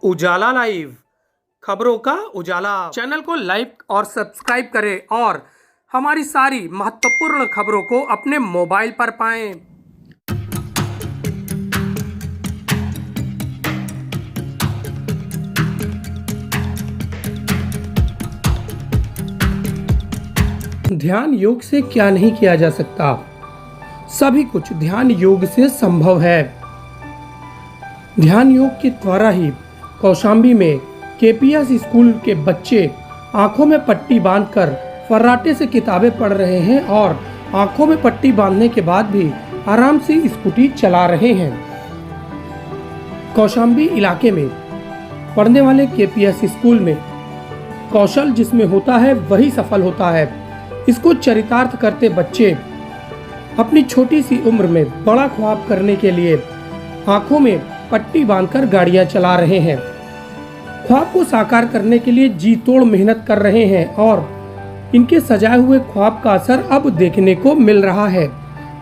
उजाला live, खबरों का उजाला। Channel को लाइक और सब्सक्राइब करें और हमारी सारी महत्वपूर्ण खबरों को अपने मोबाइल पर पाएं। ध्यान योग से क्या नहीं किया जा सकता, सभी कुछ ध्यान योग से संभव है। ध्यान योग के द्वारा ही कौशाम्बी में केपीएस स्कूल के बच्चे आंखों में पट्टी बांधकर फर्राटे से किताबें पढ़ रहे हैं और आंखों में पट्टी बांधने के बाद भी आराम से स्कूटी चला रहे हैं। कौशाम्बी इलाके में पढ़ने वाले केपीएस स्कूल में कौशल जिसमें होता है वही सफल होता है। इसको चरितार्थ करते बच्चे अपनी छोटी सी उम्र में बड़ा ख्वाब करने के लिए आंखों में पट्टी बांधकर गाड़ियां चला रहे हैं। ख्वाब को साकार करने के लिए जी तोड़ मेहनत कर रहे हैं और इनके सजाए हुए ख्वाब का असर अब देखने को मिल रहा है।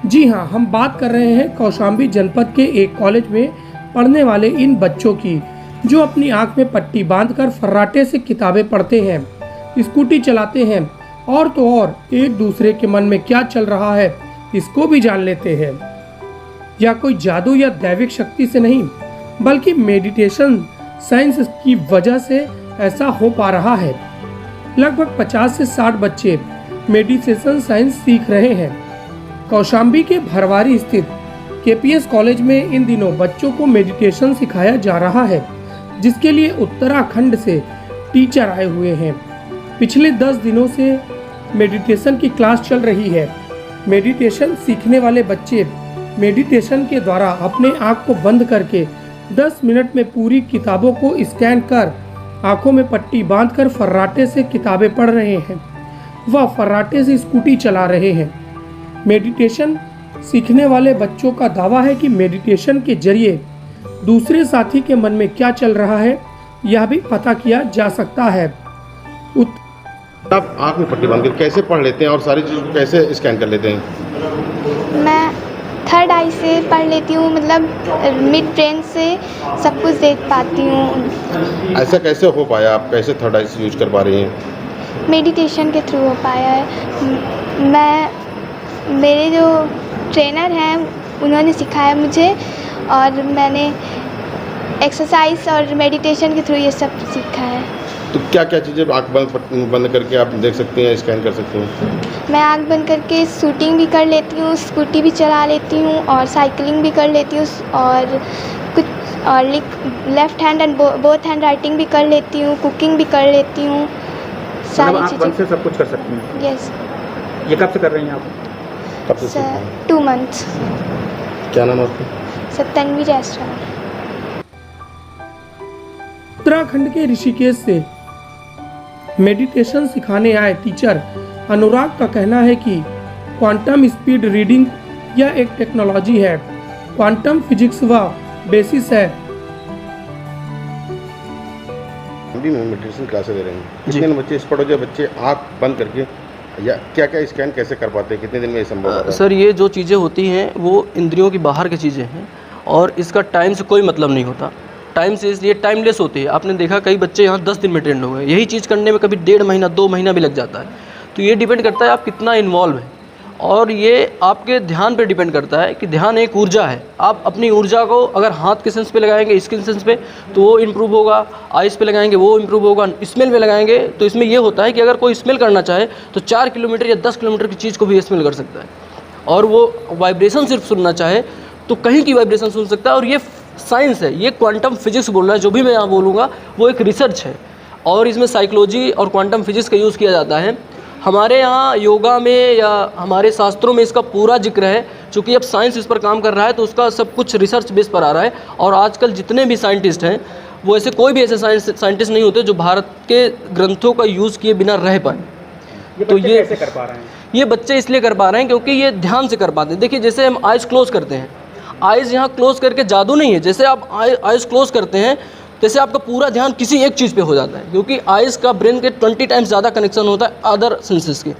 जी हां, हम बात कर रहे हैं कौशाम्बी जनपद के एक कॉलेज में पढ़ने वाले इन बच्चों की, जो अपनी आंख में पट्टी बांधकर फर्राटे से किताबें पढ़ते हैं, स्कूटी चलाते हैं और तो और एक दूसरे के मन में क्या चल रहा है इसको भी जान लेते हैं। या कोई जादू या दैविक शक्ति से नहीं, बल्कि मेडिटेशन साइंस की वजह से ऐसा हो पा रहा है। लगभग 50 से 60 बच्चे मेडिटेशन साइंस सीख रहे हैं। कौशाम्बी के भरवारी स्थित केपीएस कॉलेज में इन दिनों बच्चों को मेडिटेशन सिखाया जा रहा है, जिसके लिए उत्तराखंड से टीचर आए हुए हैं। पिछले 10 दिनों से मेडिटेशन की क्लास चल रही है। मेडिटेशन सीखने वाले बच्चे मेडिटेशन के द्वारा अपने आँख को बंद करके 10 मिनट में पूरी किताबों को स्कैन कर आंखों में पट्टी बांधकर फर्राटे से किताबें पढ़ रहे हैं। वह फर्राटे से स्कूटी चला रहे हैं। मेडिटेशन सीखने वाले बच्चों का दावा है कि मेडिटेशन के जरिए दूसरे साथी के मन में क्या चल रहा है यह भी पता किया जा सकता है। आप आँख में पट्टी बांधकर कैसे पढ़ लेते हैं और सारी चीज़ को कैसे स्कैन कर लेते हैं? मैं थर्ड आई से पढ़ लेती हूँ, मतलब मिड ब्रेन से सब कुछ देख पाती हूँ। ऐसा कैसे हो पाया? आप कैसे थर्ड आई से यूज कर पा रही हैं? मेडिटेशन के थ्रू हो पाया है। मेरे जो ट्रेनर हैं उन्होंने सिखाया मुझे और मैंने एक्सरसाइज और मेडिटेशन के थ्रू ये सब सीखा है। तो क्या क्या चीज़ें आँख बंद करके आप देख सकते हैं, स्कैन कर सकते हैं? मैं आँख बंद करके शूटिंग भी कर लेती हूँ, स्कूटी भी चला लेती हूँ और साइकिलिंग भी कर लेती हूँ और कुछ और left hand and both hand writing भी कर लेती हूँ, कुकिंग भी कर लेती हूँ। सारी चीज़ें से सब कुछ कर सकती हैं? यस। ये कब से कर रही हैं आप? कब से? 2 मंथ्स। क्या नाम है आपका? सत्तनवी जैसवाल। उत्तराखंड के ऋषिकेश से मेडिटेशन सिखाने आए टीचर अनुराग का कहना है कि क्वांटम स्पीड रीडिंग यह एक टेक्नोलॉजी है। क्वांटम फिजिक्स व बेसिस है। अभी मेडिटेशन क्लासेस दे रहे हैं। कितने बच्चे इस पढ़ो जो बच्चे आँख बंद करके या क्या क्या स्कैन कैसे कर पाते हैं? कितने दिन में ये संभव है? सर, ये जो चीज़ें होती हैं वो इंद्रियों की बाहर की चीज़ें हैं और इसका टाइम से कोई मतलब नहीं होता। टाइम से इसलिए टाइमलेस होती है। आपने देखा कई बच्चे यहाँ 10 दिन में ट्रेंड हो गए। यही चीज़ करने में कभी 1.5 महीना 2 महीना भी लग जाता है। तो ये डिपेंड करता है आप कितना इन्वॉल्व हैं और ये आपके ध्यान पे डिपेंड करता है कि ध्यान एक ऊर्जा है। आप अपनी ऊर्जा को अगर हाथ के सेंस पे लगाएंगे, स्किन सेंस पे, तो वो इम्प्रूव होगा। आइज़ पे लगाएंगे वो इम्प्रूव होगा। स्मेल पे लगाएंगे तो इसमें ये होता है कि अगर कोई स्मेल करना चाहे तो 4 किलोमीटर या 10 किलोमीटर की चीज़ को भी स्मेल कर सकता है और वो वाइब्रेशन सिर्फ सुनना चाहे तो कहीं की वाइब्रेशन सुन सकता है। और ये साइंस है, ये क्वांटम फिजिक्स बोल रहा है। जो भी मैं यहाँ बोलूँगा वो एक रिसर्च है और इसमें साइकोलॉजी और क्वांटम फिजिक्स का यूज़ किया जाता है। हमारे यहाँ योगा में या हमारे शास्त्रों में इसका पूरा जिक्र है। चूँकि अब साइंस इस पर काम कर रहा है तो उसका सब कुछ रिसर्च बेस पर आ रहा है। और आजकल जितने भी साइंटिस्ट हैं वो ऐसे कोई भी ऐसे साइंटिस्ट नहीं होते जो भारत के ग्रंथों का यूज़ किए बिना रह पाए। तो ये कैसे कर पा रहे हैं? ये बच्चे इसलिए कर पा रहे हैं क्योंकि ये ध्यान से कर पाते हैं। देखिए, जैसे हम आइज़ क्लोज करते हैं, आइज़ यहाँ क्लोज करके जादू नहीं है। जैसे आप आइज़ क्लोज करते हैं जैसे आपका पूरा ध्यान किसी एक चीज़ पे हो जाता है, क्योंकि आइज़ का ब्रेन के 20 टाइम्स ज़्यादा कनेक्शन होता है अदर सेंसेस के।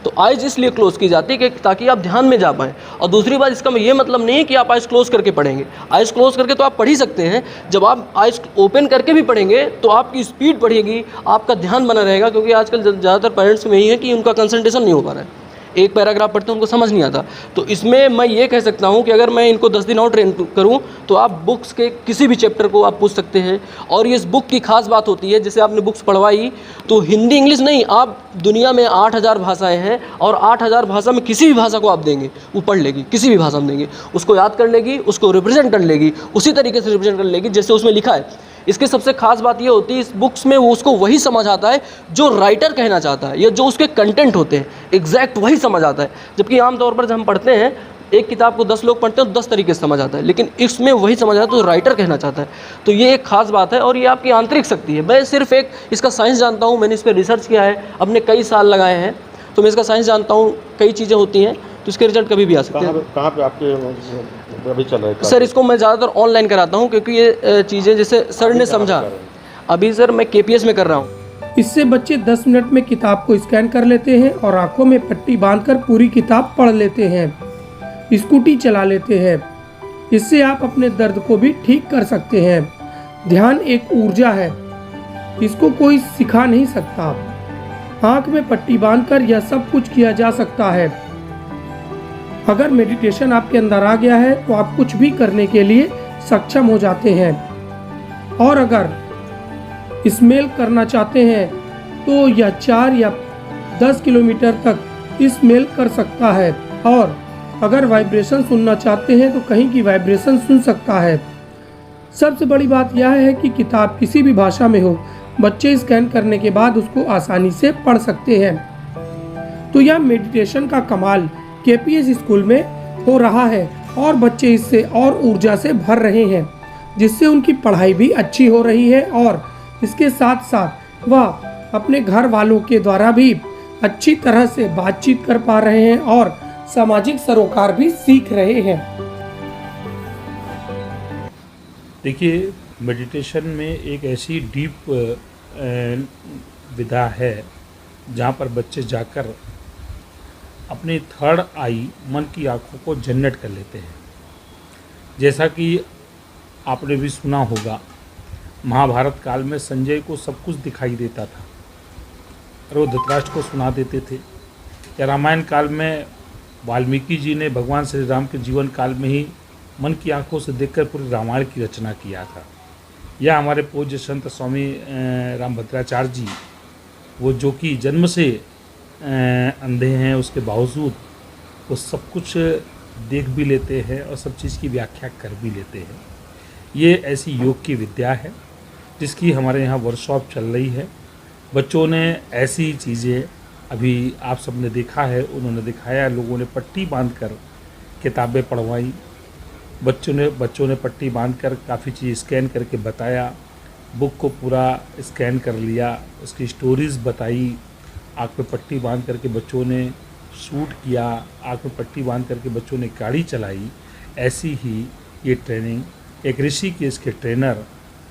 तो आइज़ इसलिए क्लोज़ की जाती है कि ताकि आप ध्यान में जा पाएँ। और दूसरी बात, इसका ये मतलब नहीं है कि आप आइज़ क्लोज़ करके पढ़ेंगे। आइज़ क्लोज़ करके तो आप पढ़ ही सकते हैं, जब आप आइज़ ओपन करके भी पढ़ेंगे तो आपकी स्पीड बढ़ेगी, आपका ध्यान बना रहेगा, क्योंकि आजकल ज़्यादातर पेरेंट्स में यही है कि उनका कंसंट्रेशन नहीं हो पा रहा है, एक पैराग्राफ पढ़ते हैं उनको समझ नहीं आता। तो इसमें मैं ये कह सकता हूँ कि अगर मैं इनको 10 दिन और ट्रेन करूँ तो आप बुक्स के किसी भी चैप्टर को आप पूछ सकते हैं। और ये इस बुक की खास बात होती है, जैसे आपने बुक्स पढ़वाई तो हिंदी इंग्लिश नहीं, आप दुनिया में 8000 भाषाएं हैं और 8000 भाषा में किसी भी भाषा को आप देंगे वो पढ़ लेगी, किसी भी भाषा में देंगे उसको याद कर लेगी, उसको रिप्रेजेंट कर लेगी, उसी तरीके से रिप्रेजेंट कर लेगी जैसे उसमें लिखा है। इसकी सबसे खास बात ये होती है इस बुक्स में वो उसको वही समझ आता है जो राइटर कहना चाहता है या जो उसके कंटेंट होते हैं, एग्जैक्ट वही समझ आता है। जबकि आमतौर पर जब हम पढ़ते हैं एक किताब को 10 लोग पढ़ते हैं तो 10 तरीके से समझ आता है, लेकिन इसमें वही समझ आता है तो राइटर कहना चाहता है। तो ये एक खास बात है और ये आपकी आंतरिक शक्ति है। मैं सिर्फ एक इसका साइंस जानता हूँ, मैंने इस पर रिसर्च किया है, अपने कई साल लगाए हैं, तो मैं इसका साइंस जानता हूँ, कई चीज़ें होती हैं तो इसके रिजल्ट कभी भी आ सकते हैं। कहाँ पे आपके अभी चल रहा है? सर इसको मैं ज़्यादातर ऑनलाइन कराता हूँ, क्योंकि ये चीज़ें जैसे सर ने समझा, अभी सर मैं KPS में कर रहा हूँ। इससे बच्चे 10 मिनट में किताब को स्कैन कर लेते हैं और आंखों में पट्टी बांधकर पूरी किताब पढ़ लेते हैं, स्कूटी चला लेते हैं। इससे आप अपने दर्द को भी ठीक कर सकते हैं। ध्यान एक ऊर्जा है, इसको कोई सिखा नहीं सकता। आंख में पट्टी बांधकर यह सब कुछ किया जा सकता है। अगर मेडिटेशन आपके अंदर आ गया है तो आप कुछ भी करने के लिए सक्षम हो जाते हैं। और अगर स्मेल करना चाहते हैं तो यह 4 या 10 किलोमीटर तक स्मेल कर सकता है। और अगर वाइब्रेशन सुनना चाहते हैं तो कहीं की वाइब्रेशन सुन सकता है। सबसे बड़ी बात यह है कि किताब किसी भी भाषा में हो, बच्चे स्कैन करने के बाद उसको आसानी से पढ़ सकते हैं। तो यह मेडिटेशन का कमाल KPS स्कूल में हो रहा है और बच्चे इससे और ऊर्जा से भर रहे हैं, जिससे उनकी पढ़ाई भी अच्छी हो रही है और इसके साथ साथ वह अपने घर वालों के द्वारा भी अच्छी तरह से बातचीत कर पा रहे हैं और सामाजिक सरोकार भी सीख रहे हैं। देखिए, मेडिटेशन में एक ऐसी डीप विधा है जहाँ पर बच्चे जाकर अपनी थर्ड आई, मन की आँखों को जनरेट कर लेते हैं। जैसा कि आपने भी सुना होगा, महाभारत काल में संजय को सब कुछ दिखाई देता था और वो धृतराष्ट्र को सुना देते थे। या रामायण काल में वाल्मीकि जी ने भगवान श्री राम के जीवन काल में ही मन की आंखों से देखकर पूरी रामायण की रचना किया था। या हमारे पूज्य संत स्वामी रामभद्राचार्य जी, वो जो कि जन्म से अंधे हैं, उसके बावजूद वो सब कुछ देख भी लेते हैं और सब चीज़ की व्याख्या कर भी लेते हैं। ये ऐसी योग की विद्या है जिसकी हमारे यहाँ वर्कशॉप चल रही है। बच्चों ने ऐसी चीज़ें अभी आप सबने देखा है, उन्होंने दिखाया, लोगों ने पट्टी बांधकर किताबें पढ़वाई, बच्चों ने पट्टी बांधकर काफ़ी चीज़ स्कैन करके बताया, बुक को पूरा स्कैन कर लिया, उसकी स्टोरीज़ बताई, आँख में पट्टी बांध करके बच्चों ने शूट किया, आँख में पट्टी बांध करके बच्चों ने गाड़ी चलाई। ऐसी ही ये ट्रेनिंग एक ऋषिकेश के ट्रेनर,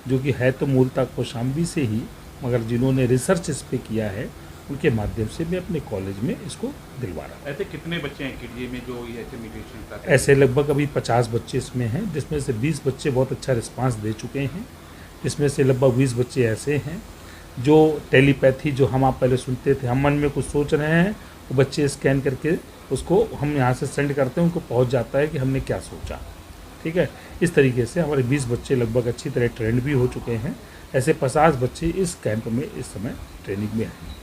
जो कि है तो मूलतः कौशाम्बी से ही, मगर जिन्होंने रिसर्च इस पे किया है, उनके माध्यम से मैं अपने कॉलेज में इसको दिलवा रहा हूँ। ऐसे कितने बच्चे हैं किडजी में जो ये ऐसे मेडिटेशन करते हैं? ऐसे लगभग अभी 50 बच्चे इसमें हैं, जिसमें से 20 बच्चे बहुत अच्छा रिस्पांस दे चुके हैं। इसमें से लगभग 20 बच्चे ऐसे हैं जो टेलीपैथी, जो हम आप पहले सुनते थे, हम मन में कुछ सोच रहे हैं, वो बच्चे स्कैन करके उसको हम यहाँ से सेंड करते हैं, उनको पहुँच जाता है कि हमने क्या सोचा। ठीक है, इस तरीके से हमारे 20 बच्चे लगभग अच्छी तरह ट्रेंड भी हो चुके हैं। ऐसे 50 बच्चे इस कैंप में इस समय ट्रेनिंग में हैं।